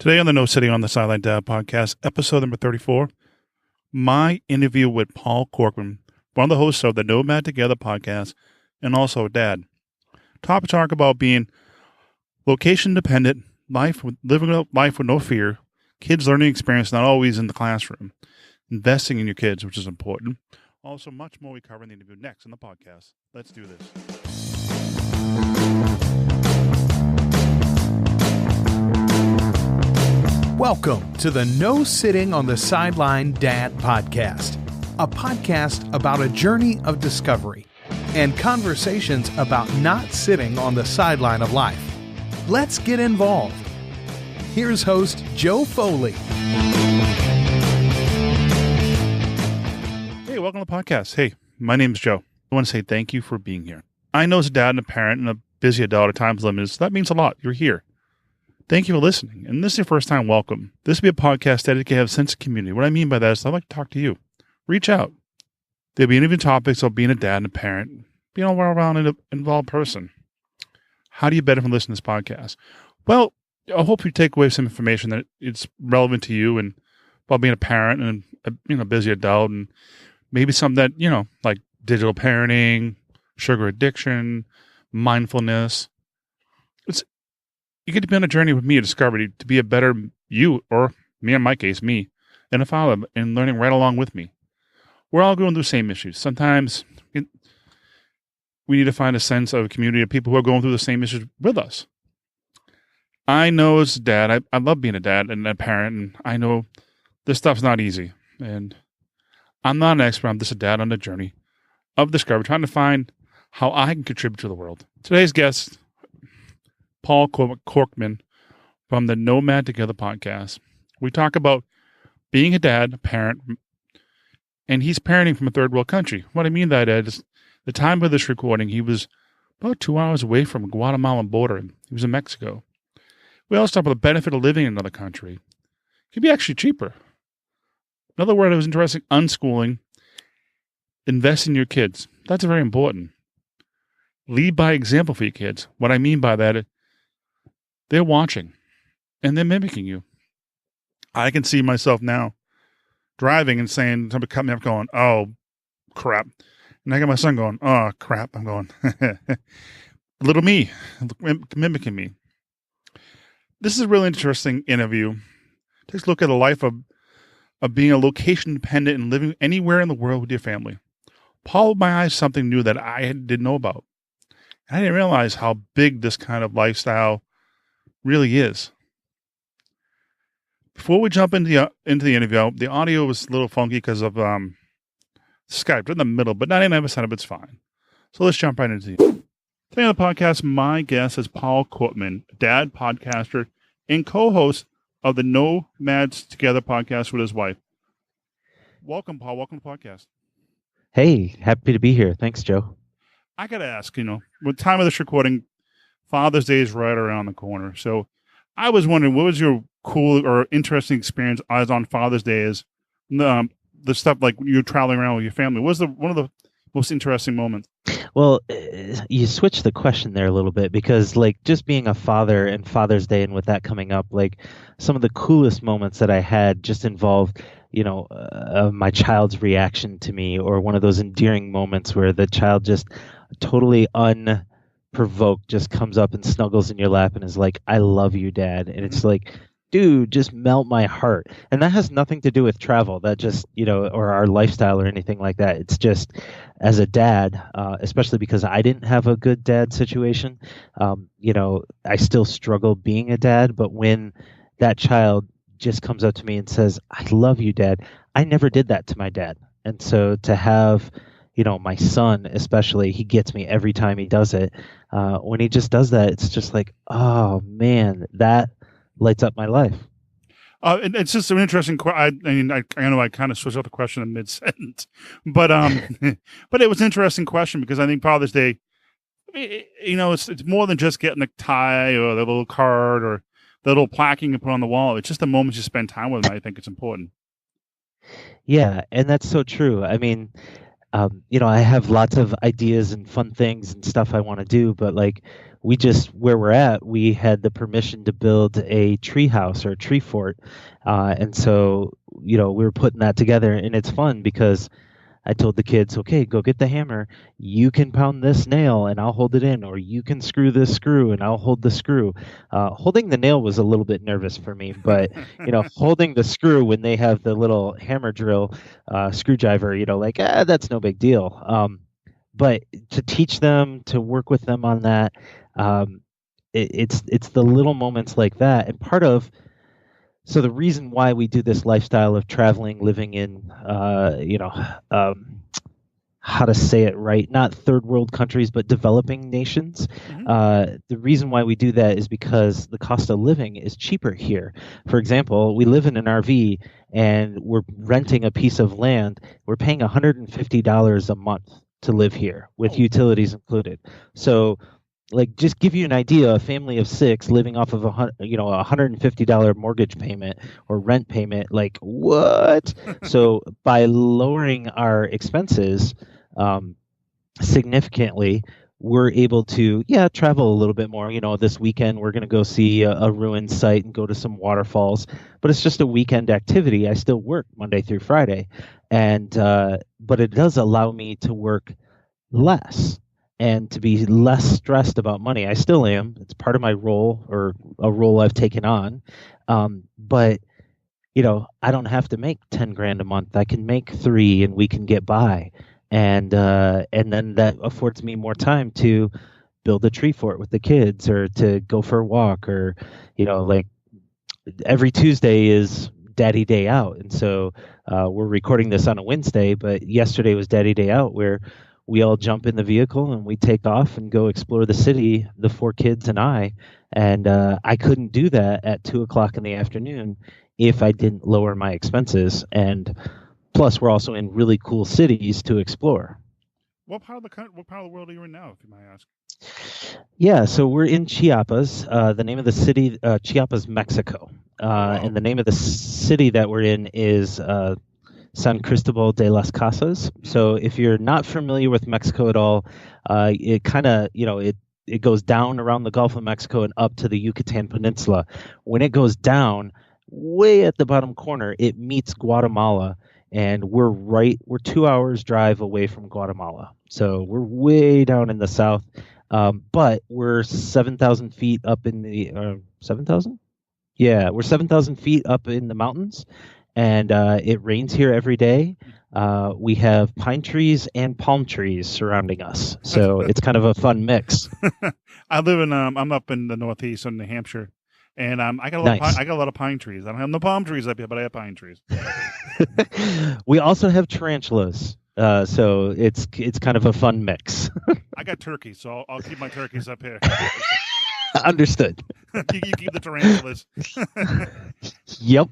Today on the No Sitting on the Sideline Dad podcast, episode number 34, my interview with Paul Kortman, one of the hosts of the Nomad Together podcast, and also a dad. Topic talk about being location dependent, living a life with no fear, kids' learning experience not always in the classroom, investing in your kids, which is important. Also, much more we cover in the interview next in the podcast. Let's do this. Welcome to the No Sitting on the Sideline Dad podcast, a podcast about a journey of discovery and conversations about not sitting on the sideline of life. Let's get involved. Here's host Joe Foley. Hey, welcome to the podcast. Hey, my name's Joe. I want to say thank you for being here. I know as a dad and a parent and a busy adult at times limited, so that means a lot. You're here. Thank you for listening. And this is your first time, welcome. This will be a podcast dedicated to have a sense of community. What I mean by that is I'd like to talk to you. Reach out. There'll be interview topics of being a dad and a parent, being all around an involved person. How do you benefit from listening to this podcast? Well, I hope you take away some information that it's relevant to you and about being a parent and a busy adult, and maybe something that, like digital parenting, sugar addiction, mindfulness. You get to be on a journey with me of discovery to be a better you, or me, in my case, me, and a father, and learning right along with me. We're all going through the same issues. Sometimes we need to find a sense of a community of people who are going through the same issues with us. I know as a dad, I love being a dad and a parent, and I know this stuff's not easy. And I'm not an expert. I'm just a dad on the journey of discovery, trying to find how I can contribute to the world. Today's guest, Paul Kortman from the Nomad Together podcast. We talk about being a dad, a parent, and he's parenting from a third world country. What I mean by that is the time of this recording, he was about 2 hours away from the Guatemalan border. He was in Mexico. We also talk about the benefit of living in another country. It can be actually cheaper. Another word that was interesting, unschooling, invest in your kids. That's very important. Lead by example for your kids. What I mean by that, they're watching, and they're mimicking you. I can see myself now driving and saying, somebody cut me up going, oh, crap. And I got my son going, oh, crap. I'm going, little me, mimicking me. This is a really interesting interview. Takes a look at a life of being a location dependent and living anywhere in the world with your family. Paul opened my eyes to something new that I didn't know about. I didn't realize how big this kind of lifestyle really is. Before we jump into the interview, the audio was a little funky because of Skype. We're in the middle, but 99% of it's fine. So let's jump right into it. Today on the podcast, my guest is Paul Kortman, dad, podcaster, and co-host of the Nomads Together podcast with his wife. Welcome, Paul. Welcome to the podcast. Hey, happy to be here. Thanks, Joe. I got to ask, with time of this recording, Father's Day is right around the corner. So I was wondering, what was your cool or interesting experience as on Father's Day as the stuff like you're traveling around with your family? What was one of the most interesting moments? Well, you switched the question there a little bit because just being a father and Father's Day and with that coming up, some of the coolest moments that I had just involved, my child's reaction to me, or one of those endearing moments where the child just totally unprovoked just comes up and snuggles in your lap and is like, I love you, Dad. And it's like, dude, just melt my heart. And that has nothing to do with travel. That just, or our lifestyle or anything like that. It's just, as a dad, especially because I didn't have a good dad situation, I still struggle being a dad. But when that child just comes up to me and says, I love you, Dad, I never did that to my dad. And so to have, my son especially, he gets me every time he does it. When he just does that, it's just like, oh, man, that lights up my life. And it's just an interesting question. I know I kind of switched up the question in mid-sentence, but but it was an interesting question because I think Father's Day, it's more than just getting a tie or the little card or the little plaquing you put on the wall. It's just the moments you spend time with them. I think it's important. Yeah, and that's so true. I mean, I have lots of ideas and fun things and stuff I want to do, but where we're at, we had the permission to build a tree house or a tree fort. And so, we were putting that together, and it's fun because I told the kids, okay, go get the hammer. You can pound this nail and I'll hold it in, or you can screw this screw and I'll hold the screw. Holding the nail was a little bit nervous for me, but holding the screw when they have the little hammer drill screwdriver, that's no big deal. But to teach them, to work with them on that, it's the little moments like that, and so the reason why we do this lifestyle of traveling, living in, how to say it right, not third world countries, but developing nations. The reason why we do that is because the cost of living is cheaper here. For example, we live in an RV and we're renting a piece of land. We're paying $150 a month to live here with utilities included. So, just give you an idea, a family of 6 living off of $150 mortgage payment or rent payment, what? So by lowering our expenses significantly, we're able to travel a little bit more. This weekend we're going to go see a ruined site and go to some waterfalls, but it's just a weekend activity. I still work Monday through Friday, and but it does allow me to work less and to be less stressed about money. I still am. It's part of my role, or a role I've taken on. But I don't have to make 10 grand a month. I can make 3 and we can get by. And then that affords me more time to build a tree fort with the kids, or to go for a walk, or, every Tuesday is Daddy Day Out. And so we're recording this on a Wednesday, but yesterday was Daddy Day Out, where we all jump in the vehicle and we take off and go explore the city, the 4 kids and I. And I couldn't do that at 2:00 in the afternoon if I didn't lower my expenses. And plus, we're also in really cool cities to explore. What part of the world are you in now, if you might ask? Yeah, so we're in Chiapas. The name of the city, Chiapas, Mexico. And the name of the city that we're in is San Cristobal de las Casas. So if you're not familiar with Mexico at all, it kind of, it goes down around the Gulf of Mexico and up to the Yucatan Peninsula. When it goes down, way at the bottom corner, it meets Guatemala, and we're 2 hours drive away from Guatemala. So we're way down in the south, but we're 7,000 feet up in the 7,000? Yeah, we're 7,000 feet up in the mountains. And it rains here every day. We have pine trees and palm trees surrounding us, so it's kind of a fun mix. I live in I'm up in the Northeast in New Hampshire, and I got a lot of pine trees. I don't have no palm trees up here, but I have pine trees. We also have tarantulas, so it's kind of a fun mix. I got turkeys, so I'll keep my turkeys up here. Understood. You keep the tarantulas. Yep.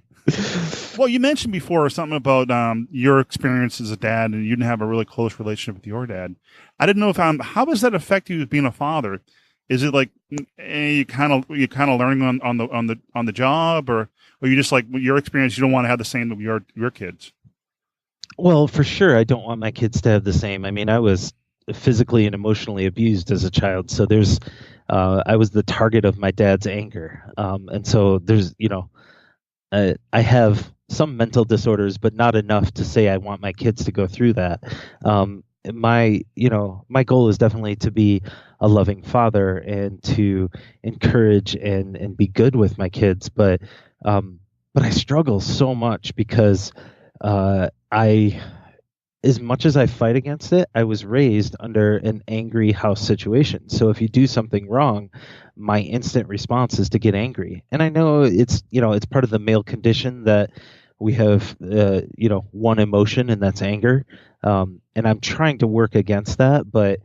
Well, you mentioned before something about your experience as a dad, and you didn't have a really close relationship with your dad. I didn't know if how does that affect you as being a father? Is it like you kind of learning on the job, or you just like your experience? You don't want to have the same with your kids. Well, for sure, I don't want my kids to have the same. I mean, I was physically and emotionally abused as a child, so I was the target of my dad's anger, and so there's I have some mental disorders, but not enough to say I want my kids to go through that. My goal is definitely to be a loving father and to encourage and be good with my kids. But I struggle so much because as much as I fight against it, I was raised under an angry house situation. So if you do something wrong, my instant response is to get angry. And I know it's part of the male condition that we have, one emotion, and that's anger. And I'm trying to work against that, but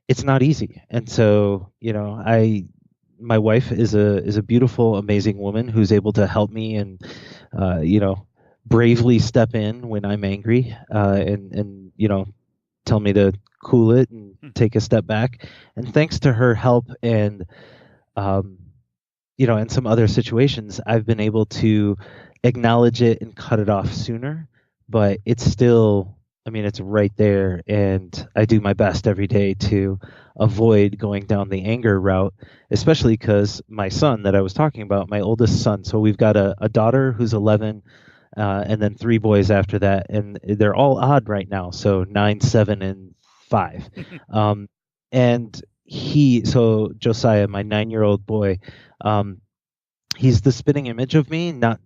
it's not easy. And so, my wife is a beautiful, amazing woman who's able to help me and, bravely step in when I'm angry, and tell me to cool it and take a step back. And thanks to her help and in some other situations, I've been able to acknowledge it and cut it off sooner. But it's still I mean, it's right there, and I do my best every day to avoid going down the anger route, especially because my son that I was talking about, my oldest son, so we've got a daughter who's 11, and then three boys after that, and they're all odd right now, so 9, 7, and 5. Um, and so Josiah, my 9-year-old boy, um, he's the spitting image of me, not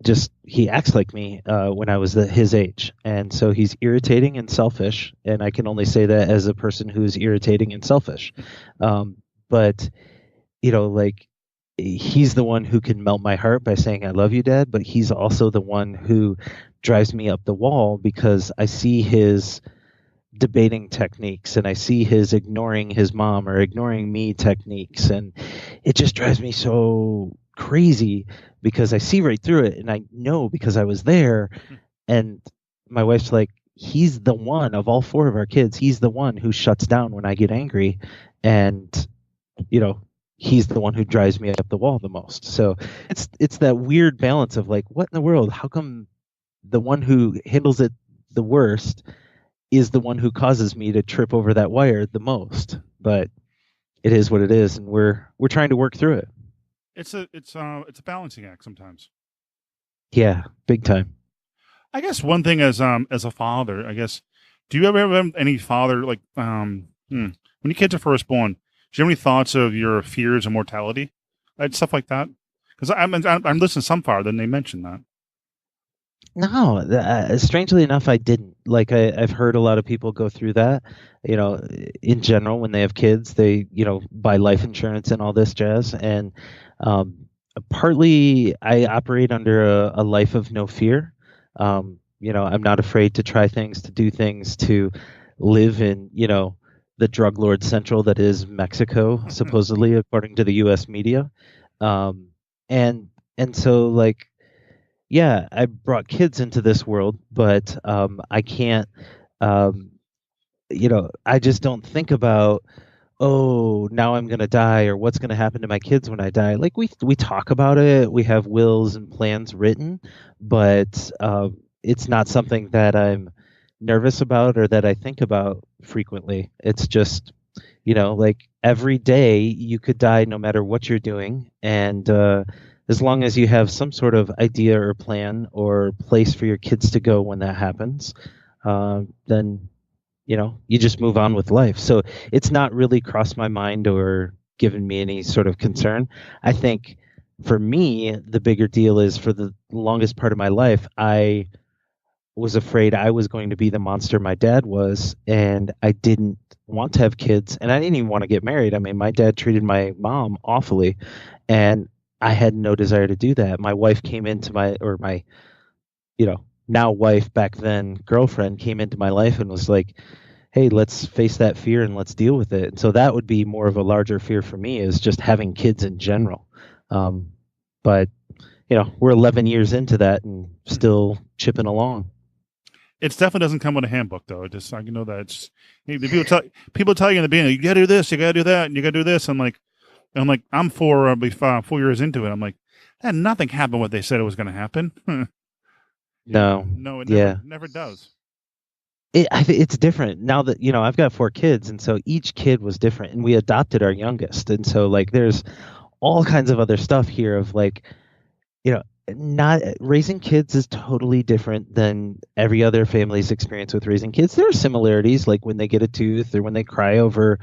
just he acts like me when I was his age, and so he's irritating and selfish, and I can only say that as a person who's irritating and selfish. But like he's the one who can melt my heart by saying I love you, Dad, but he's also the one who drives me up the wall because I see his debating techniques and I see his ignoring his mom or ignoring me techniques, and it just drives me so crazy because I see right through it and I know because I was there. And my wife's like, he's the one of all four of our kids, he's the one who shuts down when I get angry, and he's the one who drives me up the wall the most. So it's that weird balance of like, what in the world, how come the one who handles it the worst is the one who causes me to trip over that wire the most? But it is what it is, and we're trying to work through it. It's a balancing act sometimes. Yeah, big time. I guess one thing as a father, I guess, do you ever have any father like when your kids are first born? Do you have any thoughts of your fears of mortality, stuff like that? Because I'm listening to some father, and they mentioned that. No, strangely enough, I didn't. Like I've heard a lot of people go through that. In general, when they have kids, they buy life insurance and all this jazz. And partly, I operate under a life of no fear. I'm not afraid to try things, to do things, to live in the drug lord central that is Mexico, supposedly according to the U.S. media. And so like. Yeah, I brought kids into this world, but I can't, I just don't think about, oh, now I'm going to die or what's going to happen to my kids when I die. Like we talk about it, we have wills and plans written, but it's not something that I'm nervous about or that I think about frequently. It's just, like every day you could die no matter what you're doing, and as long as you have some sort of idea or plan or place for your kids to go when that happens, then you just move on with life. So it's not really crossed my mind or given me any sort of concern. I think for me, the bigger deal is for the longest part of my life, I was afraid I was going to be the monster my dad was, and I didn't want to have kids, and I didn't even want to get married. I mean, my dad treated my mom awfully, and I had no desire to do that. My wife came into my now wife, back then girlfriend, came into my life and was like, hey, let's face that fear and let's deal with it. And so that would be more of a larger fear for me, is just having kids in general. But we're 11 years into that and still chipping along. It definitely doesn't come with a handbook, though. It just, I know that it's people tell you in the beginning, you got to do this, you got to do that, and you got to do this. I'm like, I'm 4 years into it. I'm like, nothing happened what they said it was going to happen. No, it never does. It's different now that I've got 4 kids, and so each kid was different, and we adopted our youngest, and so like there's all kinds of other stuff here of like, not raising kids is totally different than every other family's experience with raising kids. There are similarities, like when they get a tooth or when they cry over,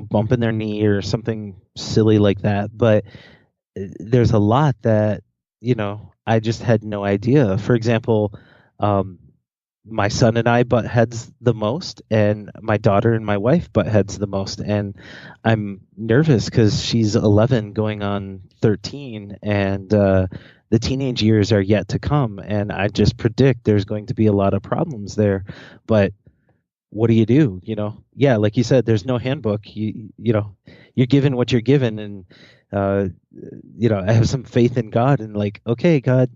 bumping their knee or something silly like that. But there's a lot that, I just had no idea. For example, my son and I butt heads the most, and my daughter and my wife butt heads the most. And I'm nervous because she's 11 going on 13, and the teenage years are yet to come. And I just predict there's going to be a lot of problems there. But what do you do? Yeah, like you said, there's no handbook. You're given what you're given, and I have some faith in God, and like, okay, God,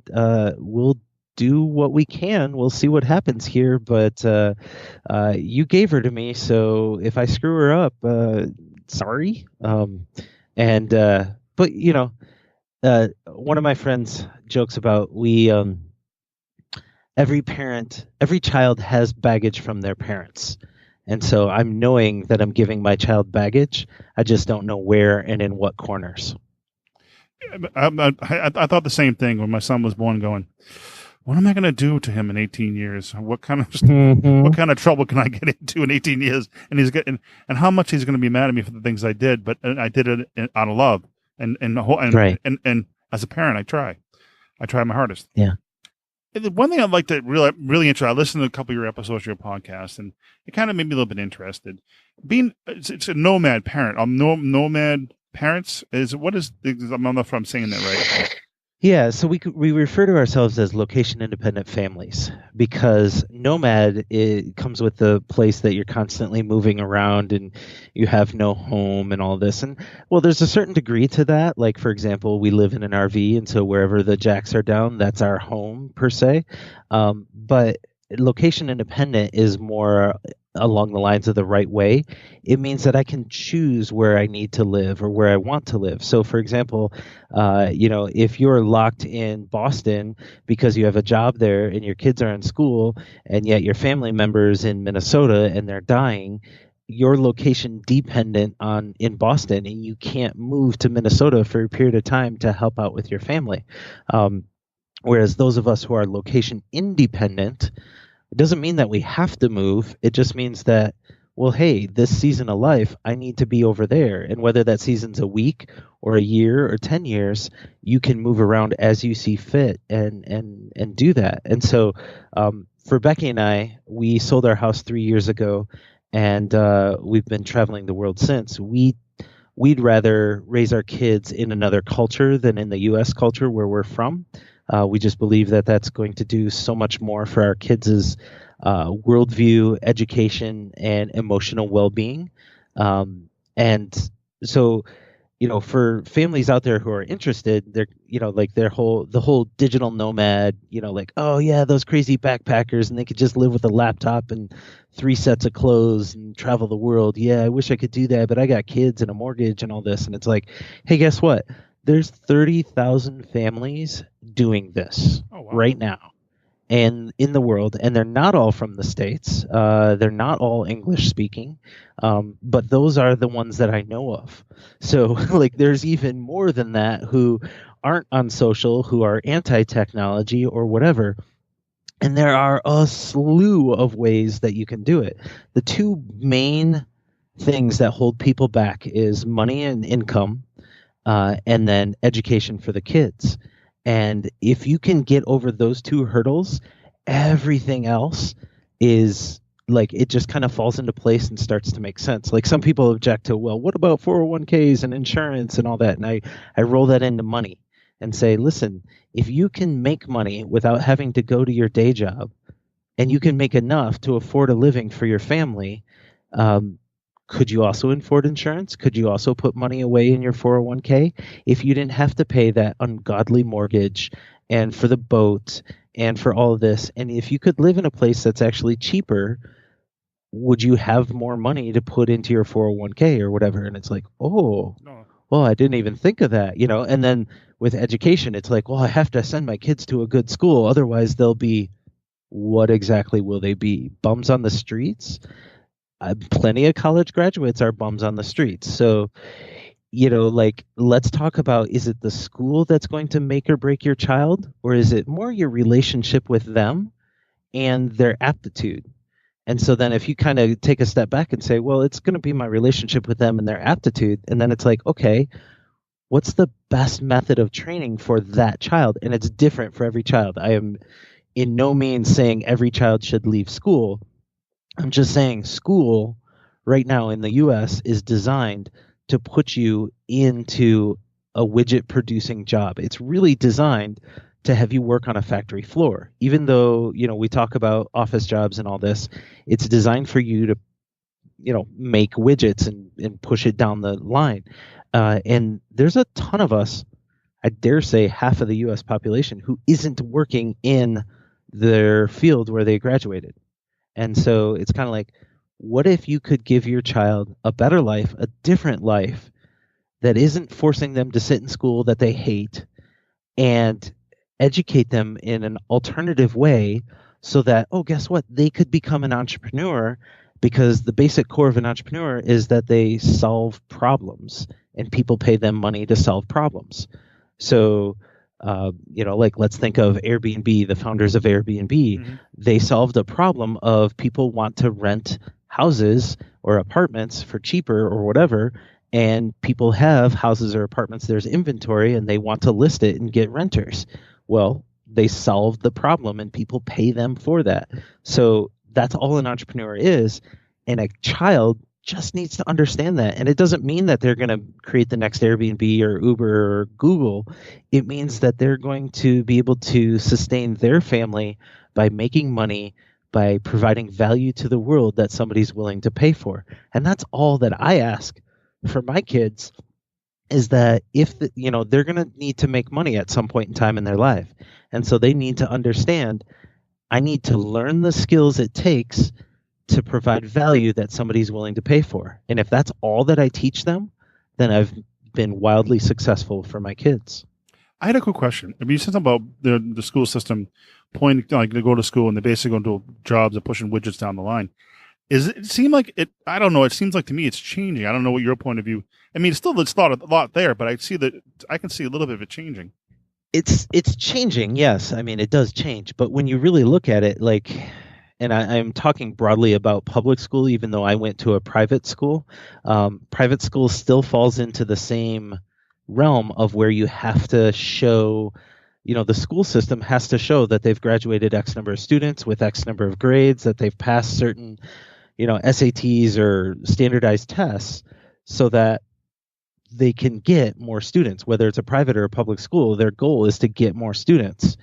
we'll do what we can. We'll see what happens here, but you gave her to me, so if I screw her up, sorry. But one of my friends jokes about we every child has baggage from their parents. And so I'm knowing that I'm giving my child baggage. I just don't know where and in what corners. I thought the same thing when my son was born, going, what am I going to do to him in 18 years? What kind of trouble can I get into in 18 years? And and how much he's going to be mad at me for the things I did, but I did it out of love. Right. And as a parent, I try my hardest. Yeah. And the one thing I'd like to really interested, I listened to a couple of your episodes of your podcast, and it kind of made me a little bit interested. It's a nomad parent. Nomad parents what is, I'm not sure I'm saying that right. Yeah, so we refer to ourselves as location independent families because nomad, it comes with the place that you're constantly moving around and you have no home and all this. And well, there's a certain degree to that. Like, for example, we live in an RV, and so wherever the jacks are down, that's our home per se. But location independent is more along the lines of the right way. It means that I can choose where I need to live or where I want to live. So, for example, if you're locked in Boston because you have a job there and your kids are in school, and yet your family members in Minnesota and they're dying, you're location dependent in Boston, and you can't move to Minnesota for a period of time to help out with your family. Whereas those of us who are location independent, it doesn't mean that we have to move. It just means that, well, hey, this season of life, I need to be over there. And whether that season's a week or a year or 10 years, you can move around as you see fit and do that. And so for Becky and I, we sold our house 3 years ago, and we've been traveling the world since. We'd rather raise our kids in another culture than in the U.S. culture where we're from. We just believe that that's going to do so much more for our kids' worldview, education, and emotional well-being. And so, for families out there who are interested, they're, like the whole digital nomad, like, oh yeah, those crazy backpackers, and they could just live with a laptop and 3 sets of clothes and travel the world. Yeah, I wish I could do that, but I got kids and a mortgage and all this. And it's like, hey, guess what? There's 30,000 families doing this right now and in the world, and they're not all from the States. They're not all English speaking, but those are the ones that I know of. So like there's even more than that who aren't on social, who are anti-technology or whatever. And there are a slew of ways that you can do it. The two main things that hold people back is money and income. And then education for the kids. And if you can get over those 2 hurdles, everything else is like, it just kind of falls into place and starts to make sense. Like some people object to, well, what about 401ks and insurance and all that? And I roll that into money and say, listen, if you can make money without having to go to your day job, and you can make enough to afford a living for your family, could you also afford insurance? Could you also put money away in your 401k if you didn't have to pay that ungodly mortgage and for the boat and for all of this? And if you could live in a place that's actually cheaper, would you have more money to put into your 401k or whatever? And it's like, oh, well, I didn't even think of that, And then with education, it's like, well, I have to send my kids to a good school. Otherwise, they'll be, what exactly will they be? Bums on the streets? Plenty of college graduates are bums on the streets. So, like, let's talk about, is it the school that's going to make or break your child, or is it more your relationship with them and their aptitude? And so then if you kind of take a step back and say, well, it's going to be my relationship with them and their aptitude. And then it's like, okay, what's the best method of training for that child? And it's different for every child. I am in no means saying every child should leave school. I'm just saying school right now in the U.S. is designed to put you into a widget producing job. It's really designed to have you work on a factory floor. Even though, we talk about office jobs and all this, it's designed for you to, make widgets and push it down the line. And there's a ton of us, I dare say half of the U.S. population, who isn't working in their field where they graduated. And so it's kind of like, what if you could give your child a better life, a different life that isn't forcing them to sit in school that they hate, and educate them in an alternative way so that, oh, guess what? They could become an entrepreneur, because the basic core of an entrepreneur is that they solve problems and people pay them money to solve problems. So, like let's think of Airbnb, the founders of Airbnb. Mm-hmm. They solved a problem of people want to rent houses or apartments for cheaper or whatever, and people have houses or apartments, there's inventory, and they want to list it and get renters. Well, they solved the problem and people pay them for that. So that's all an entrepreneur is. And a child just needs to understand that. And it doesn't mean that they're going to create the next Airbnb or Uber or Google. It means that they're going to be able to sustain their family by making money, by providing value to the world that somebody's willing to pay for. And that's all that I ask for my kids, is that if they're going to need to make money at some point in time in their life. And so they need to understand, I need to learn the skills it takes to provide value that somebody's willing to pay for. And if that's all that I teach them, then I've been wildly successful for my kids. I had a quick question. I mean, you said something about the school system pointing, like they go to school and they basically go into jobs and pushing widgets down the line. It seem like it? I don't know. It seems like to me it's changing. I don't know what your point of view. I mean, it's a lot there, but I can see a little bit of it changing. It's changing, yes. I mean, it does change, but when you really look at it, like, and I'm talking broadly about public school, even though I went to a private school. Private school still falls into the same realm of where you have to show, the school system has to show that they've graduated X number of students with X number of grades, that they've passed certain, SATs or standardized tests, so that they can get more students. Whether it's a private or a public school, their goal is to get more students.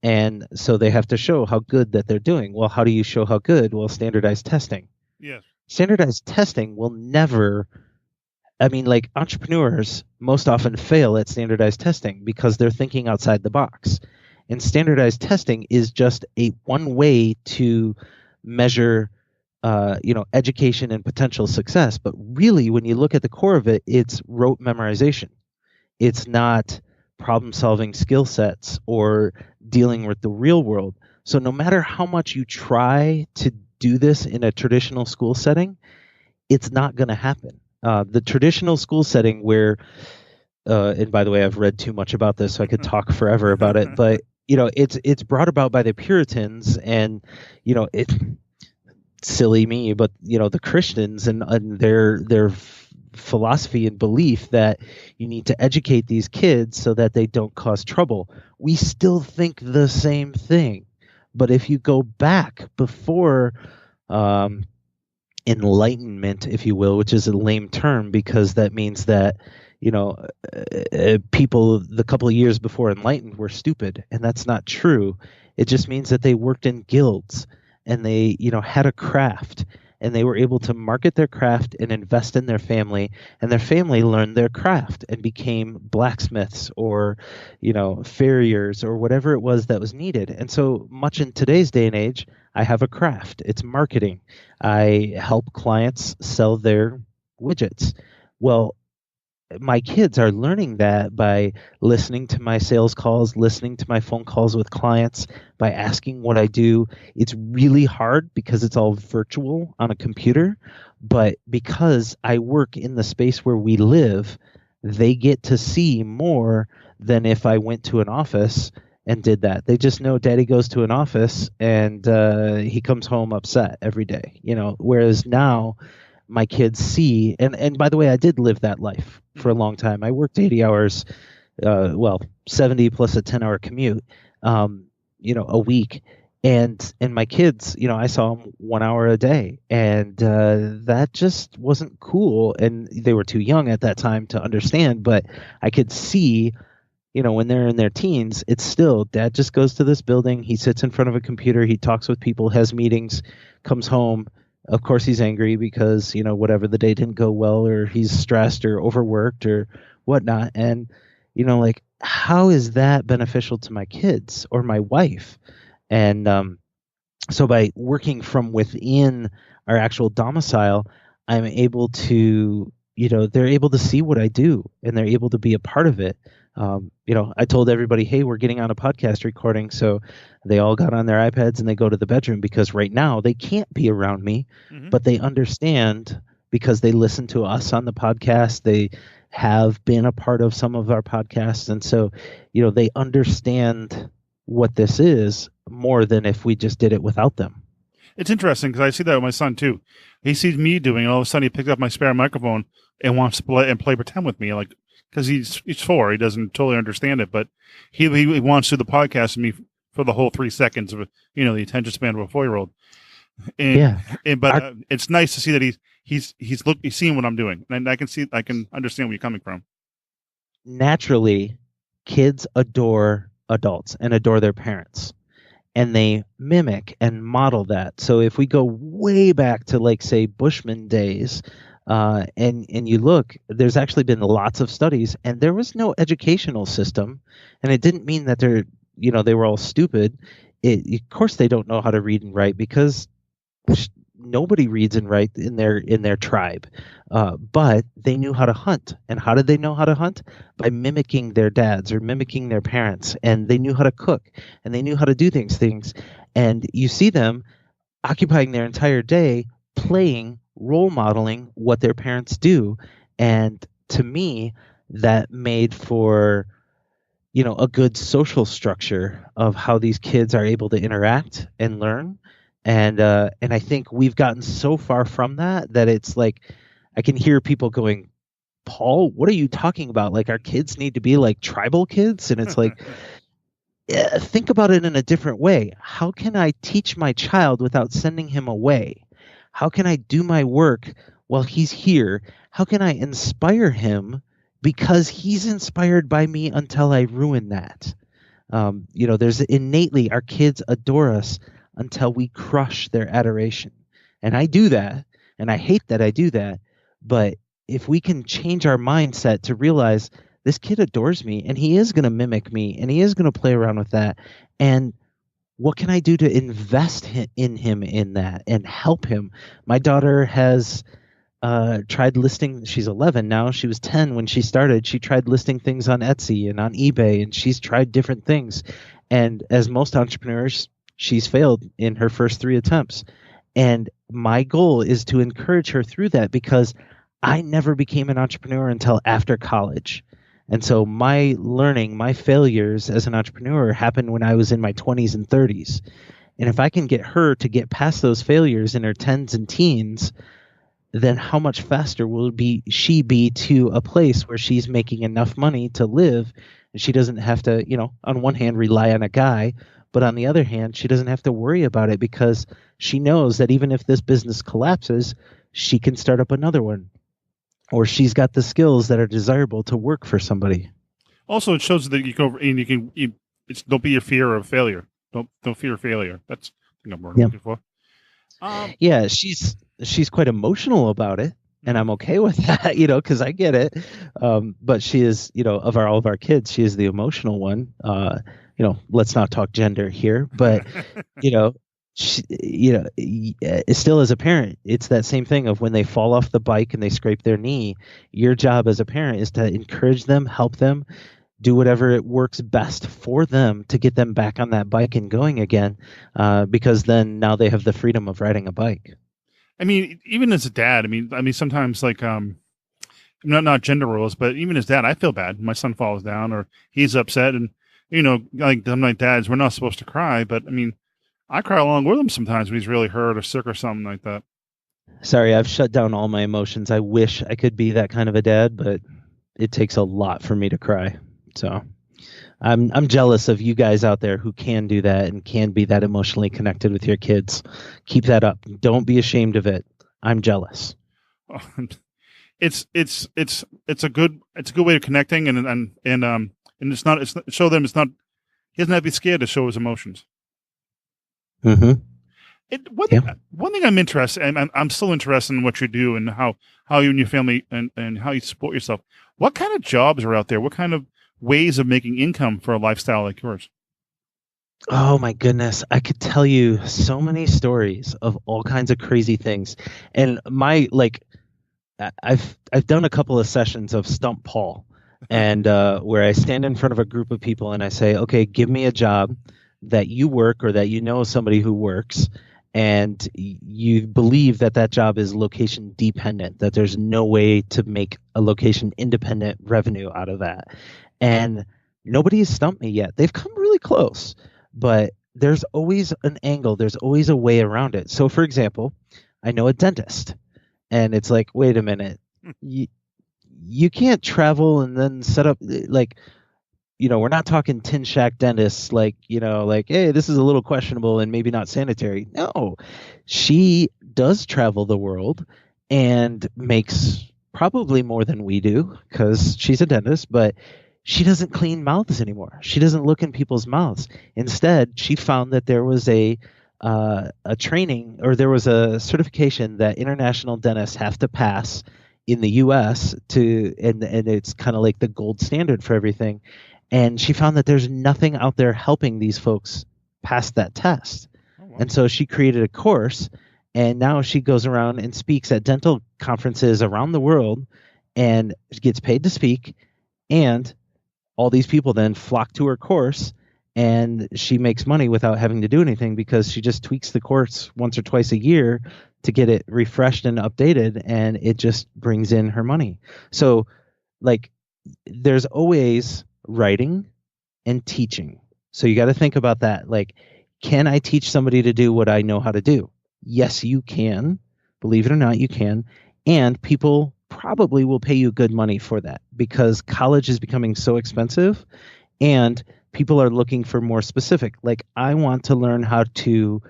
And so they have to show how good that they're doing. Well, how do you show how good? Well, standardized testing. Yes. Standardized testing will never, like entrepreneurs most often fail at standardized testing because they're thinking outside the box. And standardized testing is just one way to measure education and potential success. But really, when you look at the core of it, it's rote memorization. It's not problem-solving skill sets or dealing with the real world. So no matter how much you try to do this in a traditional school setting, it's not going to happen. The traditional school setting where, and by the way, I've read too much about this, so I could talk forever about it, but it's brought about by the Puritans, and it's silly me, but the Christians and their philosophy and belief that you need to educate these kids so that they don't cause trouble. We still think the same thing. But if you go back before enlightenment, if you will, which is a lame term because that means that people the couple of years before enlightened were stupid, and that's not true. It just means that they worked in guilds and they had a craft, and they were able to market their craft and invest in their family, and their family learned their craft and became blacksmiths or, farriers or whatever it was that was needed. And so much in today's day and age, I have a craft. It's marketing. I help clients sell their widgets. Well, my kids are learning that by listening to my sales calls, listening to my phone calls with clients, by asking what I do. It's really hard because it's all virtual on a computer, but because I work in the space where we live, they get to see more than if I went to an office and did that. They just know Daddy goes to an office and he comes home upset every day, whereas now my kids see, and by the way, I did live that life for a long time. I worked 80 hours, 70 plus a 10-hour commute, a week. And my kids, I saw them 1 hour a day, and that just wasn't cool. And they were too young at that time to understand, but I could see, when they're in their teens, it's still, Dad just goes to this building, he sits in front of a computer, he talks with people, has meetings, comes home. Of course, he's angry because, whatever, the day didn't go well, or he's stressed or overworked or whatnot. And, how is that beneficial to my kids or my wife? And so by working from within our actual domicile, I'm able to they're able to see what I do and they're able to be a part of it. I told everybody, hey, we're getting on a podcast recording. So they all got on their iPads and they go to the bedroom because right now they can't be around me, but they understand because they listen to us on the podcast. They have been a part of some of our podcasts. And so, they understand what this is more than if we just did it without them. It's interesting because I see that with my son too. He sees me doing it, and all of a sudden he picks up my spare microphone and wants to play pretend with me, like because he's 4, he doesn't totally understand it, but he wants to do the podcast with me for the whole 3 seconds of the attention span of a 4-year-old. But it's nice to see that he's seeing what I'm doing, and I can understand where you're coming from. Naturally, kids adore adults and adore their parents. And they mimic and model that. So if we go way back to, like, say, Bushman days, and you look, there's actually been lots of studies, and there was no educational system, and it didn't mean that they were all stupid. Of course, they don't know how to read and write because nobody reads and writes in their tribe, but they knew how to hunt. And how did they know how to hunt? By mimicking their dads or mimicking their parents. And they knew how to cook and they knew how to do things. And you see them occupying their entire day playing, role modeling what their parents do. And to me, that made for a good social structure of how these kids are able to interact and learn. And I think we've gotten so far from that it's like I can hear people going, Paul, what are you talking about? Like, our kids need to be like tribal kids? And it's like, think about it in a different way. How can I teach my child without sending him away? How can I do my work while he's here? How can I inspire him because he's inspired by me until I ruin that? There's innately, our kids adore us until we crush their adoration. And I do that, and I hate that I do that, but if we can change our mindset to realize this kid adores me, and he is going to mimic me, and he is going to play around with that, and what can I do to invest in him in that and help him? My daughter has tried listing, she's 11 now, she was 10 when she started, she tried listing things on Etsy and on eBay, and she's tried different things. And as most entrepreneurs, she's failed in her first 3 attempts. And my goal is to encourage her through that because I never became an entrepreneur until after college. And so my learning, my failures as an entrepreneur happened when I was in my 20s and 30s. And if I can get her to get past those failures in her 10s and teens, then how much faster will she be to a place where she's making enough money to live and she doesn't have to, on one hand, rely on a guy, but on the other hand, she doesn't have to worry about it because she knows that even if this business collapses, she can start up another one, or she's got the skills that are desirable to work for somebody. Also, it shows that you go and don't be a fear of failure. Don't fear failure. That's the thing I'm looking for. Yeah, she's quite emotional about it, and I'm okay with that, because I get it. But she is, of all of our kids, she is the emotional one. Let's not talk gender here, but she, still as a parent, it's that same thing of when they fall off the bike and they scrape their knee. Your job as a parent is to encourage them, help them, do whatever it works best for them to get them back on that bike and going again, because then now they have the freedom of riding a bike. I mean, even as a dad, I mean, sometimes like not gender roles, but even as dad, I feel bad. My son falls down or he's upset, and like I'm like dads, we're not supposed to cry, but I mean, I cry along with him sometimes when he's really hurt or sick or something like that. Sorry, I've shut down all my emotions. I wish I could be that kind of a dad, but it takes a lot for me to cry. So I'm jealous of you guys out there who can do that and can be that emotionally connected with your kids. Keep that up. Don't be ashamed of it. I'm jealous. It's a good way of connecting and it's not show them it's not, he doesn't have to be scared to show his emotions. Mm-hmm. One thing I'm interested, and I'm still interested in what you do and how you and your family and how you support yourself. What kind of jobs are out there? What kind of ways of making income for a lifestyle like yours? Oh my goodness. I could tell you so many stories of all kinds of crazy things. And my I've done a couple of sessions of Stump Paul, and where I stand in front of a group of people and I say, okay, give me a job that you work or that you know somebody who works, and you believe that that job is location dependent, that there's no way to make a location independent revenue out of that. And nobody has stumped me yet. They've come really close, but there's always an angle. There's always a way around it. So, for example, I know a dentist, and it's like, wait a minute, you can't travel and then set up like, we're not talking tin shack dentists, like, like, hey, this is a little questionable and maybe not sanitary. No, she does travel the world and makes probably more than we do because she's a dentist, but she doesn't clean mouths anymore. She doesn't look in people's mouths. Instead, she found that there was a training, or there was a certification that international dentists have to pass in the U.S. and it's kind of like the gold standard for everything. And she found that there's nothing out there helping these folks pass that test. Oh, wow. And so she created a course, and now she goes around and speaks at dental conferences around the world and gets paid to speak. And all these people then flock to her course, and she makes money without having to do anything because she just tweaks the course once or twice a year to get it refreshed and updated, and it just brings in her money. So, like, there's always writing and teaching. So you got to think about that. Like, can I teach somebody to do what I know how to do? Yes, you can. Believe it or not, you can. And people probably will pay you good money for that because college is becoming so expensive and people are looking for more specific. Like, I want to learn how to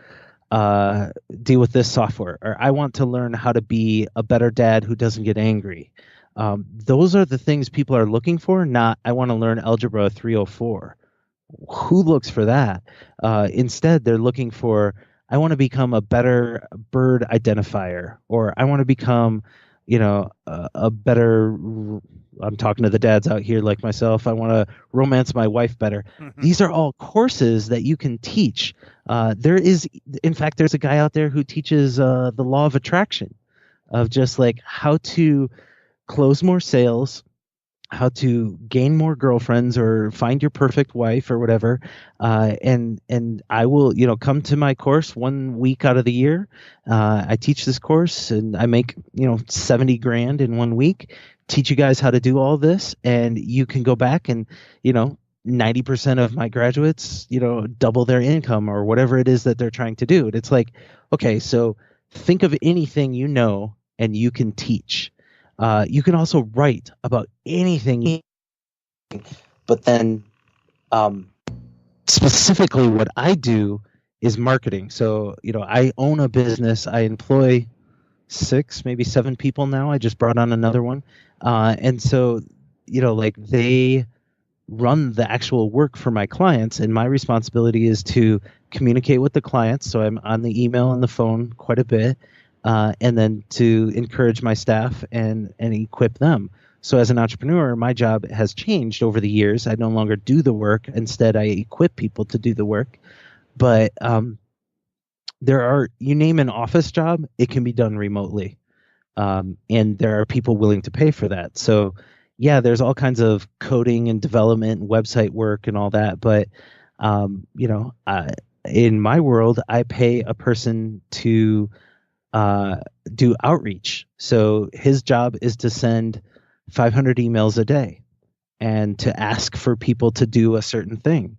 deal with this software, or I want to learn how to be a better dad who doesn't get angry. Those are the things people are looking for, not I want to learn algebra 304. Who looks for that? Instead, they're looking for, I want to become a better bird identifier, or I want to become, a better, I'm talking to the dads out here like myself, I want to romance my wife better. These are all courses that you can teach. In fact, there's a guy out there who teaches the law of attraction, of just like how to close more sales, how to gain more girlfriends or find your perfect wife or whatever. And I will, come to my course 1 week out of the year. I teach this course and I make, $70,000 in 1 week, teach you guys how to do all this. And you can go back and, 90% of my graduates, double their income or whatever it is that they're trying to do. And it's like, okay, so think of anything and you can teach. You can also write about anything, but then specifically what I do is marketing. So, I own a business. I employ 6, maybe 7 people now. I just brought on another one. And so, they run the actual work for my clients, and my responsibility is to communicate with the clients. So I'm on the email and the phone quite a bit. And then to encourage my staff and equip them. So as an entrepreneur, my job has changed over the years. I no longer do the work. Instead, I equip people to do the work. But you name an office job, it can be done remotely. And there are people willing to pay for that. So yeah, there's all kinds of coding and development and website work and all that. But, in my world, I pay a person to do outreach. So his job is to send 500 emails a day and to ask for people to do a certain thing.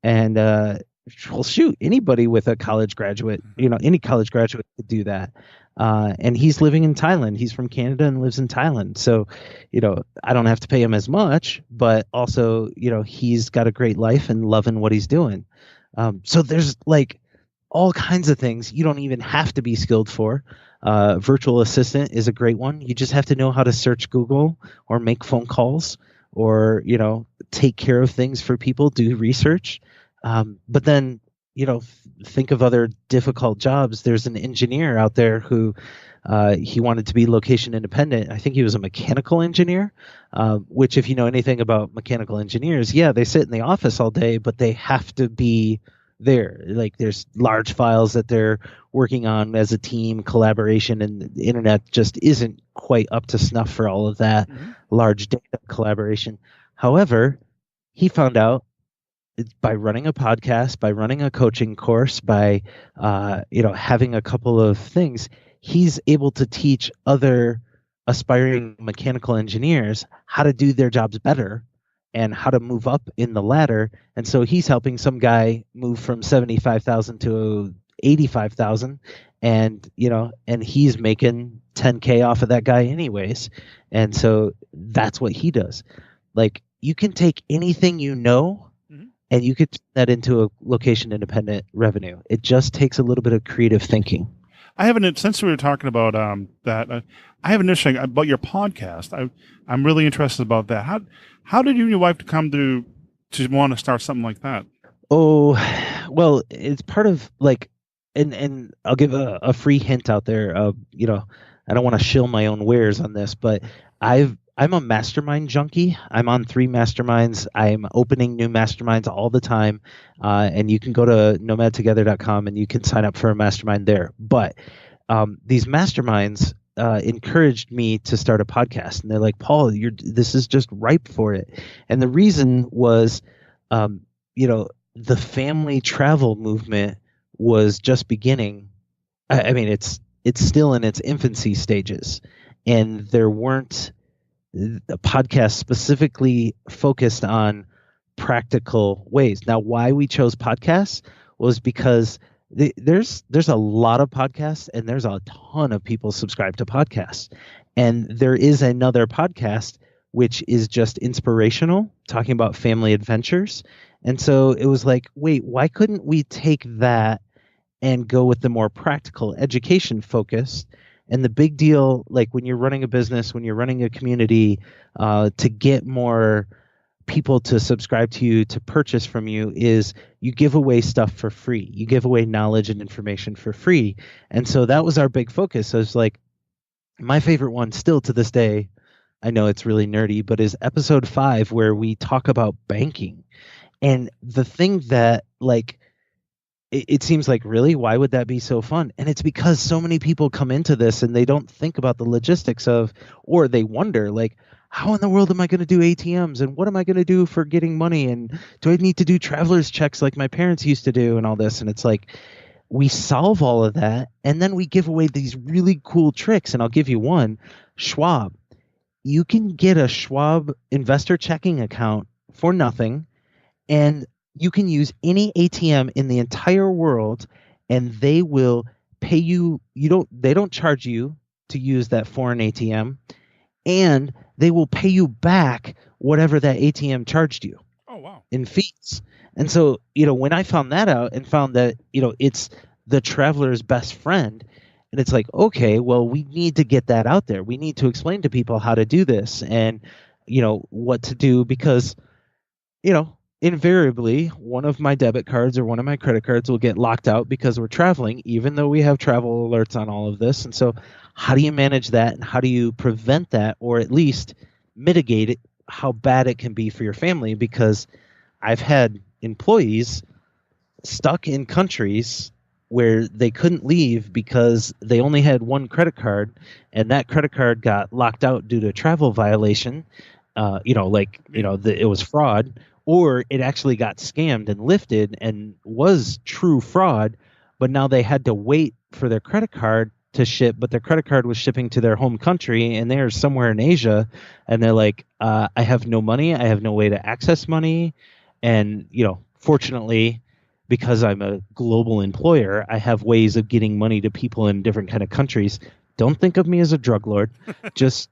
And well, shoot, anybody with a college graduate, any college graduate could do that. And he's living in Thailand. He's from Canada and lives in Thailand. So, I don't have to pay him as much, but also, he's got a great life and loving what he's doing. So there's like all kinds of things you don't even have to be skilled for. Virtual assistant is a great one. You just have to know how to search Google or make phone calls or, take care of things for people, do research. But then, think of other difficult jobs. There's an engineer out there who he wanted to be location independent. I think he was a mechanical engineer, which if you know anything about mechanical engineers, yeah, they sit in the office all day, but they have to be there. Like there's large files that they're working on as a team, collaboration, and the internet just isn't quite up to snuff for all of that large data collaboration. However, he found out by running a podcast, by running a coaching course, by having a couple of things, he's able to teach other aspiring mechanical engineers how to do their jobs better and how to move up in the ladder. And so he's helping some guy move from 75,000 to 85,000, and he's making 10K off of that guy anyways. And so that's what he does. Like, you can take anything and you could turn that into a location independent revenue. It just takes a little bit of creative thinking. Since we were talking about that, I have an interesting about your podcast. I'm really interested about that. How did you and your wife come to want to start something like that? Oh, well, it's part of like, and I'll give a free hint out there. I don't want to shill my own wares on this, but I'm a mastermind junkie. I'm on 3 masterminds. I'm opening new masterminds all the time. And you can go to nomadtogether.com and you can sign up for a mastermind there. But these masterminds encouraged me to start a podcast. And they're like, Paul, this is just ripe for it. And the reason was, the family travel movement was just beginning. I mean, it's still in its infancy stages. And there weren't a podcast specifically focused on practical ways. Now, why we chose podcasts was because there's a lot of podcasts and there's a ton of people subscribe to podcasts. And there is another podcast which is just inspirational, talking about family adventures. And so it was like, wait, why couldn't we take that and go with the more practical education focused? And the big deal, like when you're running a business, when you're running a community, to get more people to subscribe to you, to purchase from you, is you give away stuff for free. You give away knowledge and information for free. And so that was our big focus. So it's like, my favorite one still to this day, I know it's really nerdy, but is episode 5, where we talk about banking. And the thing that, like, it seems like, really, why would that be so fun? And it's because so many people come into this and they don't think about the logistics of, or they wonder, like, how in the world am I going to do ATMs? And what am I going to do for getting money? And do I need to do traveler's checks like my parents used to do and all this? And it's like, we solve all of that. And then we give away these really cool tricks. And I'll give you one. Schwab. You can get a Schwab investor checking account for nothing. And you can use any ATM in the entire world, and they will pay you. They don't charge you to use that foreign ATM, and they will pay you back whatever that ATM charged you. Oh, wow. In fees. And so, when I found that out and found that, it's the traveler's best friend, and it's like, okay, well, we need to get that out there. We need to explain to people how to do this and, what to do, because, invariably, one of my debit cards or one of my credit cards will get locked out because we're traveling, even though we have travel alerts on all of this. And so how do you manage that, and how do you prevent that, or at least mitigate it, how bad it can be for your family? Because I've had employees stuck in countries where they couldn't leave because they only had one credit card, and that credit card got locked out due to a travel violation. It was fraud, or it actually got scammed and lifted and was true fraud, but now they had to wait for their credit card to ship, but their credit card was shipping to their home country, and they're somewhere in Asia, and they're like, I have no money, I have no way to access money. And, fortunately, because I'm a global employer, I have ways of getting money to people in different kind of countries. Don't think of me as a drug lord. Just,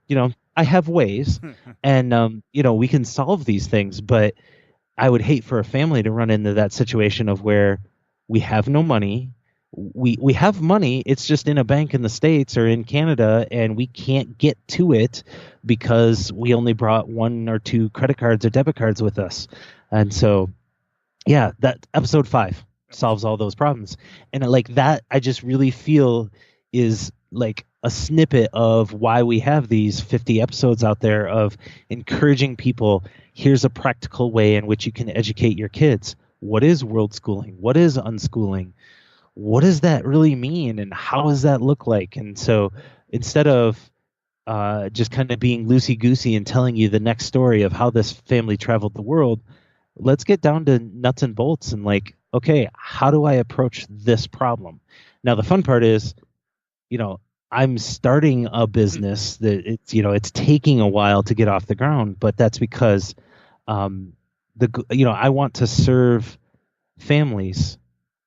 I have ways, and, we can solve these things. But I would hate for a family to run into that situation of where we have no money. We have money. It's just in a bank in the States or in Canada, and we can't get to it because we only brought 1 or 2 credit cards or debit cards with us. And so, yeah, that episode 5 solves all those problems. And like that, I just really feel is like a snippet of why we have these 50 episodes out there of encouraging people. Here's a practical way in which you can educate your kids. what is world schooling? What is unschooling? What does that really mean? And how does that look like? And so instead of just kind of being loosey goosey and telling you the next story of how this family traveled the world, let's get down to nuts and bolts and like, okay, how do I approach this problem? Now, the fun part is, you know, I'm starting a business that it's taking a while to get off the ground, but that's because I want to serve families,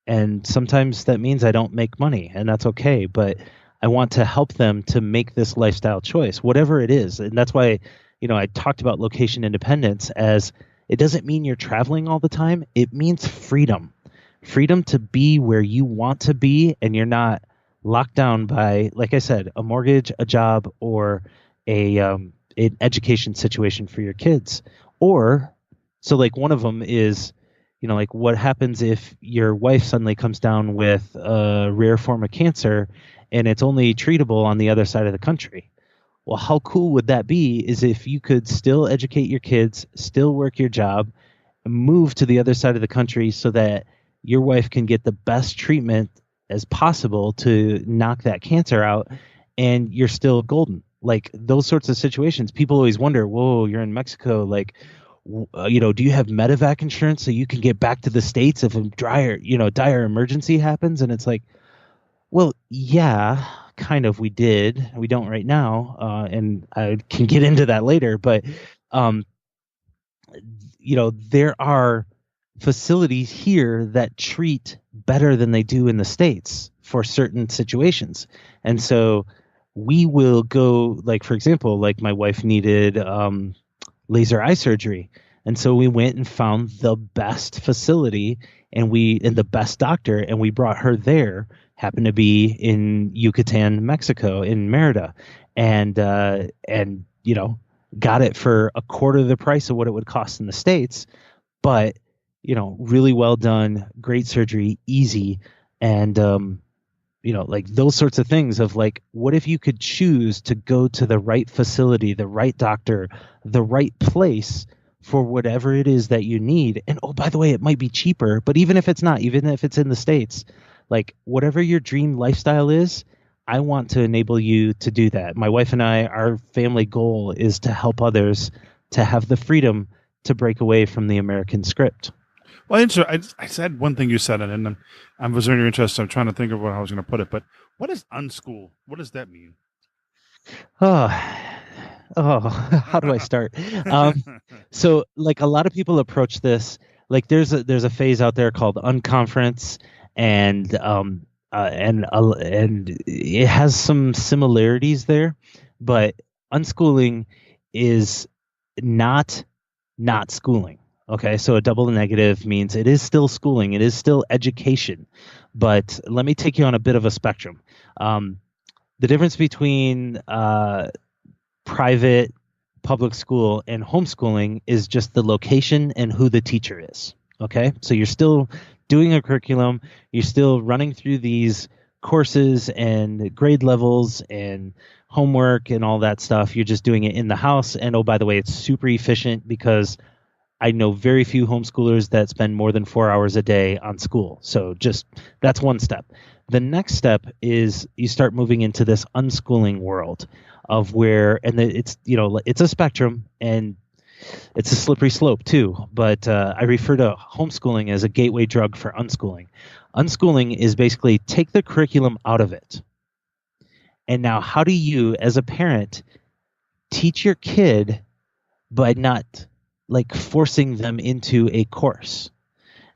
and sometimes that means I don't make money, and that's okay, but I want to help them to make this lifestyle choice, whatever it is. And that's why, I talked about location independence as it doesn't mean you're traveling all the time. It means freedom to be where you want to be, and you're not locked down by, like I said, a mortgage, a job, or an education situation for your kids. Or, so like one of them is, like what happens if your wife suddenly comes down with a rare form of cancer and it's only treatable on the other side of the country? Well, how cool would that be is if you could still educate your kids, still work your job, move to the other side of the country so that your wife can get the best treatment as possible to knock that cancer out, and you're still golden. Like those sorts of situations, people always wonder, whoa, you're in Mexico, like, do you have medevac insurance so you can get back to the States if a dire emergency happens? And it's like, well, yeah, kind of. We did. We don't right now, and I can get into that later. But there are facilities here that treat better than they do in the States for certain situations, and so we will go. Like, for example, like my wife needed laser eye surgery, and so we went and found the best facility and the best doctor, and we brought her there. Happened to be in Yucatan, Mexico, in Merida, and got it for a quarter of the price of what it would cost in the States. But really well done, great surgery, easy, and like those sorts of things of like, what if you could choose to go to the right facility, the right doctor, the right place for whatever it is that you need? And oh, by the way, it might be cheaper, but even if it's not, even if it's in the States, like whatever your dream lifestyle is, I want to enable you to do that. My wife and I, our family goal is to help others to have the freedom to break away from the American script. Well, I said one thing you said, and I was very interested. I'm trying to think of what I was going to put it, but what is unschool? What does that mean? Oh, how do I start? So like a lot of people approach this, like there's a phase out there called unconference, and it has some similarities there, but unschooling is not schooling. Okay, so a double negative means it is still schooling, it is still education, but let me take you on a bit of a spectrum. The difference between private, public school, and homeschooling is just the location and who the teacher is. Okay, so you're still doing a curriculum, you're still running through these courses and grade levels and homework and all that stuff. You're just doing it in the house. And oh, by the way, it's super efficient because I know very few homeschoolers that spend more than 4 hours a day on school. So just that's one step. The next step is you start moving into this unschooling world of where, and it's a spectrum and it's a slippery slope too. But I refer to homeschooling as a gateway drug for unschooling. Unschooling is basically take the curriculum out of it. And now how do you, as a parent, teach your kid by not like forcing them into a course?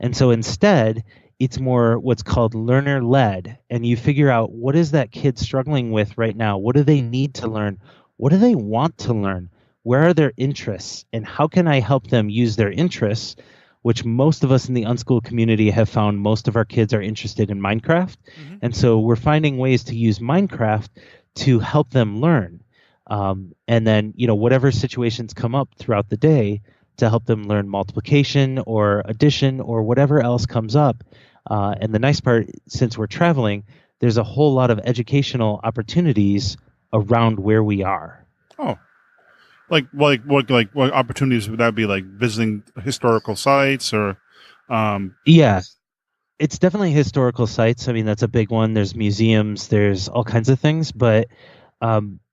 And so instead, it's more what's called learner-led, and you figure out what is that kid struggling with right now? What do they need to learn? What do they want to learn? Where are their interests? And how can I help them use their interests, which most of us in the unschooled community have found most of our kids are interested in Minecraft. Mm-hmm. And so we're finding ways to use Minecraft to help them learn. And then, whatever situations come up throughout the day to help them learn multiplication or addition or whatever else comes up. And the nice part, since we're traveling, there's a whole lot of educational opportunities around where we are. Oh, what opportunities would that be? Like visiting historical sites or Yeah, it's definitely historical sites. I mean, that's a big one. There's museums, there's all kinds of things, but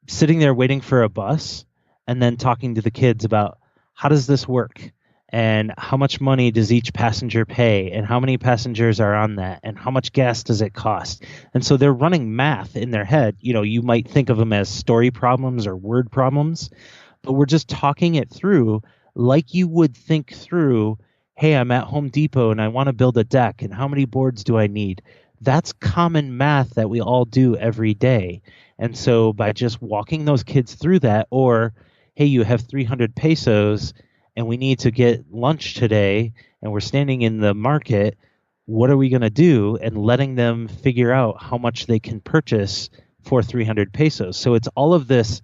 sitting there waiting for a bus and then talking to the kids about how does this work and how much money does each passenger pay and how many passengers are on that and how much gas does it cost. And so they're running math in their head. You might think of them as story problems or word problems, but we're just talking it through like you would think through, hey, I'm at Home Depot and I want to build a deck and how many boards do I need? That's common math that we all do every day. And so by just walking those kids through that, or hey, you have 300 pesos and we need to get lunch today and we're standing in the market, what are we going to do? And letting them figure out how much they can purchase for 300 pesos. So it's all of this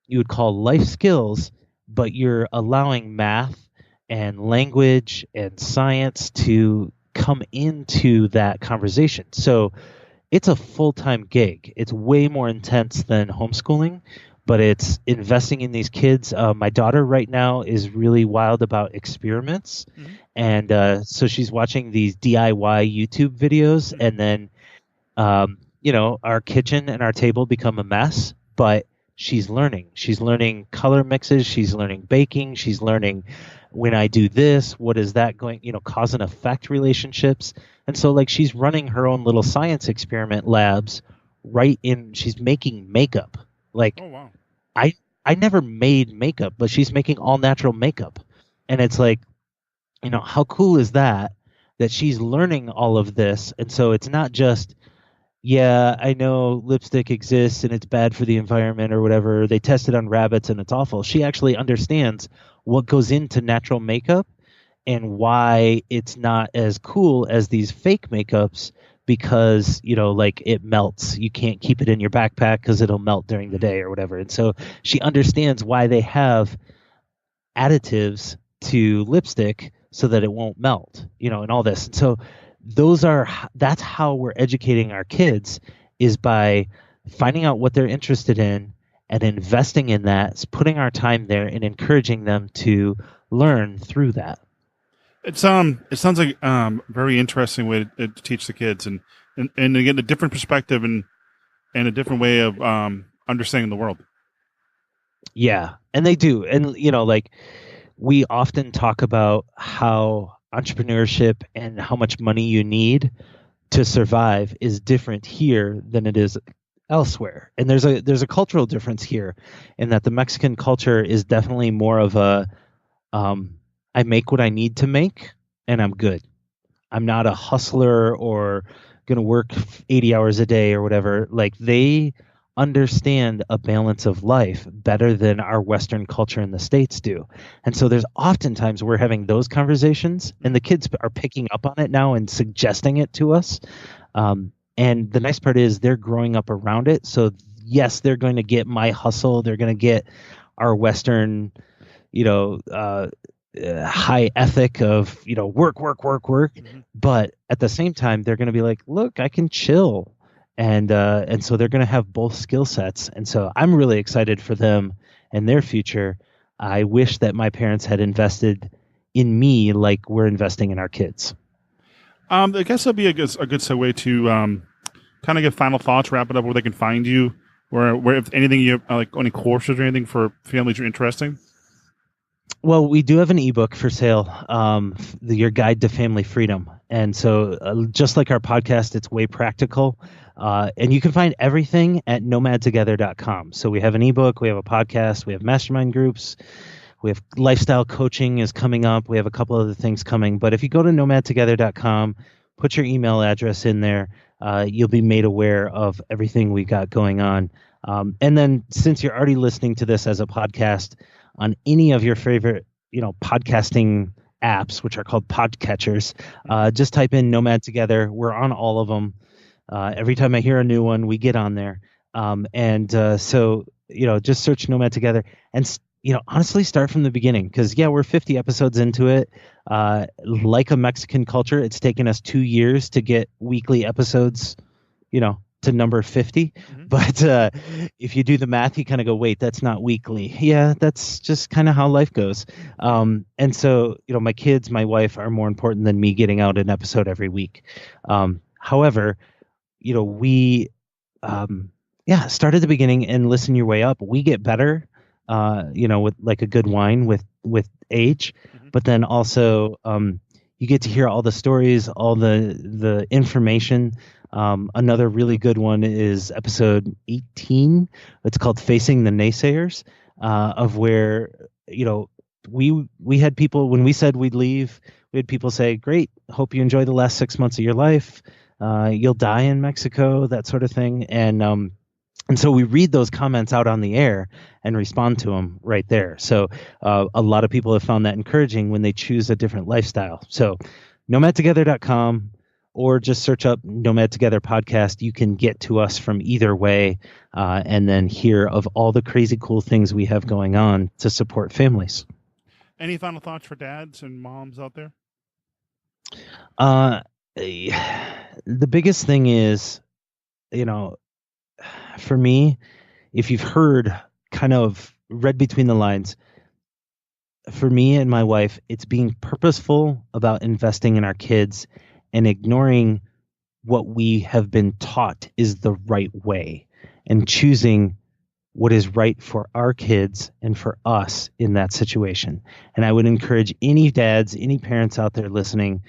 you would call life skills, but you're allowing math and language and science to come into that conversation. So it's a full-time gig. It's way more intense than homeschooling, but it's investing in these kids. My daughter right now is really wild about experiments. Mm-hmm. And so she's watching these DIY YouTube videos, mm-hmm. and then, our kitchen and our table become a mess, but she's learning. She's learning color mixes. She's learning baking. She's learning when I do this, what is that going, cause and effect relationships. And so she's running her own little science experiment labs she's making makeup. Oh, wow. I never made makeup, but she's making all natural makeup. And it's how cool is that she's learning all of this. And so it's not just, yeah, I know lipstick exists and it's bad for the environment or whatever. They test it on rabbits and it's awful. She actually understands what goes into natural makeup and why it's not as cool as these fake makeups because, it melts. You can't keep it in your backpack because it'll melt during the day or whatever. And so she understands why they have additives to lipstick so that it won't melt, and all this. And so that's how we're educating our kids, is by finding out what they're interested in and investing in that, putting our time there and encouraging them to learn through that. It sounds like very interesting way to teach the kids and again, a different perspective and a different way of understanding the world. Yeah, and they do. And, we often talk about how entrepreneurship and how much money you need to survive is different here than it is elsewhere. And there's a cultural difference here in that the Mexican culture is definitely more of a I make what I need to make and I'm good. I'm not a hustler or going to work 80 hours a day or whatever. They understand a balance of life better than our Western culture in the States do. And so there's oftentimes we're having those conversations and the kids are picking up on it now and suggesting it to us. And the nice part is they're growing up around it. So yes, they're going to get my hustle. They're going to get our Western, high ethic of, work. Mm-hmm. But at the same time, they're going to be like, look, I can chill. And so they're going to have both skill sets. And so I'm really excited for them and their future. I wish that my parents had invested in me like we're investing in our kids. I guess that'd be a good segue to kind of give final thoughts, wrap it up, where they can find you, where if anything you have, any courses or anything for families you're interesting. Well, we do have an ebook for sale, Your Guide to Family Freedom. And so just like our podcast, it's way practical. And you can find everything at nomadtogether.com. So we have an ebook, we have a podcast, we have mastermind groups, we have lifestyle coaching is coming up. We have a couple other things coming. But if you go to nomadtogether.com, put your email address in there, you'll be made aware of everything we got going on. And then since you're already listening to this as a podcast on any of your favorite, podcasting apps, which are called podcatchers, just type in Nomad Together. We're on all of them. Every time I hear a new one, we get on there. So just search Nomad Together and, honestly start from the beginning because, we're 50 episodes into it. Like a Mexican culture, it's taken us 2 years to get weekly episodes, to number 50. But if you do the math, you kind of go, wait, that's not weekly. Yeah, that's just kind of how life goes. And so, my kids, my wife are more important than me getting out an episode every week. However, we start at the beginning and listen your way up. We get better, with like a good wine with age, but then also you get to hear all the stories, all the information. Another really good one is episode 18. It's called Facing the Naysayers, of where, we had people, when we said we'd leave, we had people say, great, hope you enjoy the last 6 months of your life. You'll die in Mexico, that sort of thing. And so we read those comments out on the air and respond to them right there. So a lot of people have found that encouraging when they choose a different lifestyle. So nomadtogether.com, or just search up Nomad Together Podcast. You can get to us from either way, and then hear of all the crazy cool things we have going on to support families. Any final thoughts for dads and moms out there? The biggest thing is, for me, if you've kind of read between the lines, for me and my wife, it's being purposeful about investing in our kids and ignoring what we have been taught is the right way, and choosing what is right for our kids and for us in that situation. And I would encourage any dads, any parents out there listening,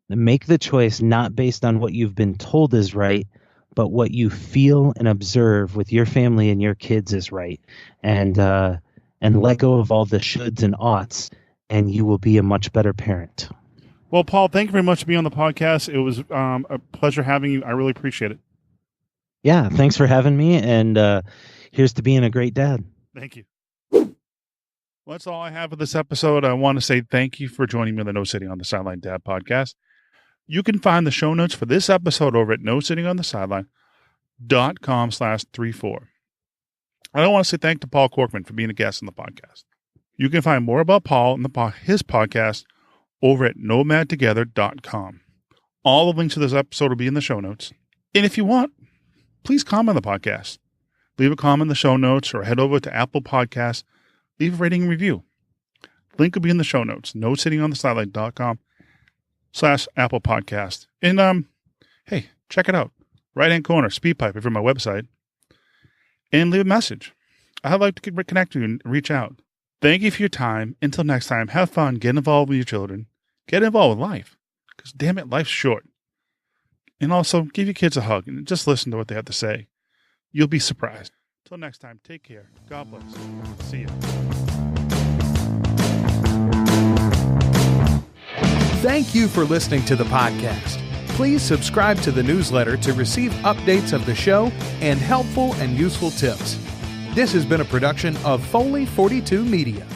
make the choice not based on what you've been told is right, but what you feel and observe with your family and your kids is right. And let go of all the shoulds and oughts, and you will be a much better parent. Well, Paul, thank you very much for being on the podcast. It was a pleasure having you. I really appreciate it. Yeah, thanks for having me, and here's to being a great dad. Thank you. Well, that's all I have for this episode. I want to say thank you for joining me on the No Sitting on the Sideline Dad podcast. You can find the show notes for this episode over at nosittingonthesideline.com/34. I don't want to say thank to Paul Kortman for being a guest on the podcast. You can find more about Paul and his podcast over at nomadtogether.com. All the links to this episode will be in the show notes. And if you want, please comment on the podcast. Leave a comment in the show notes or head over to Apple Podcasts. Leave a rating and review. Link will be in the show notes. nosittingonthesideline.com/Apple Podcast. And hey, check it out. Right-hand corner, SpeedPipe, if you're on my website. And leave a message. I'd like to connect with you and reach out. Thank you for your time. Until next time, have fun, get involved with your children, get involved with life. Because damn it, life's short. And also, give your kids a hug and just listen to what they have to say. You'll be surprised. Until next time, take care. God bless. See you. Thank you for listening to the podcast. Please subscribe to the newsletter to receive updates of the show and helpful and useful tips. This has been a production of Foley 42 Media.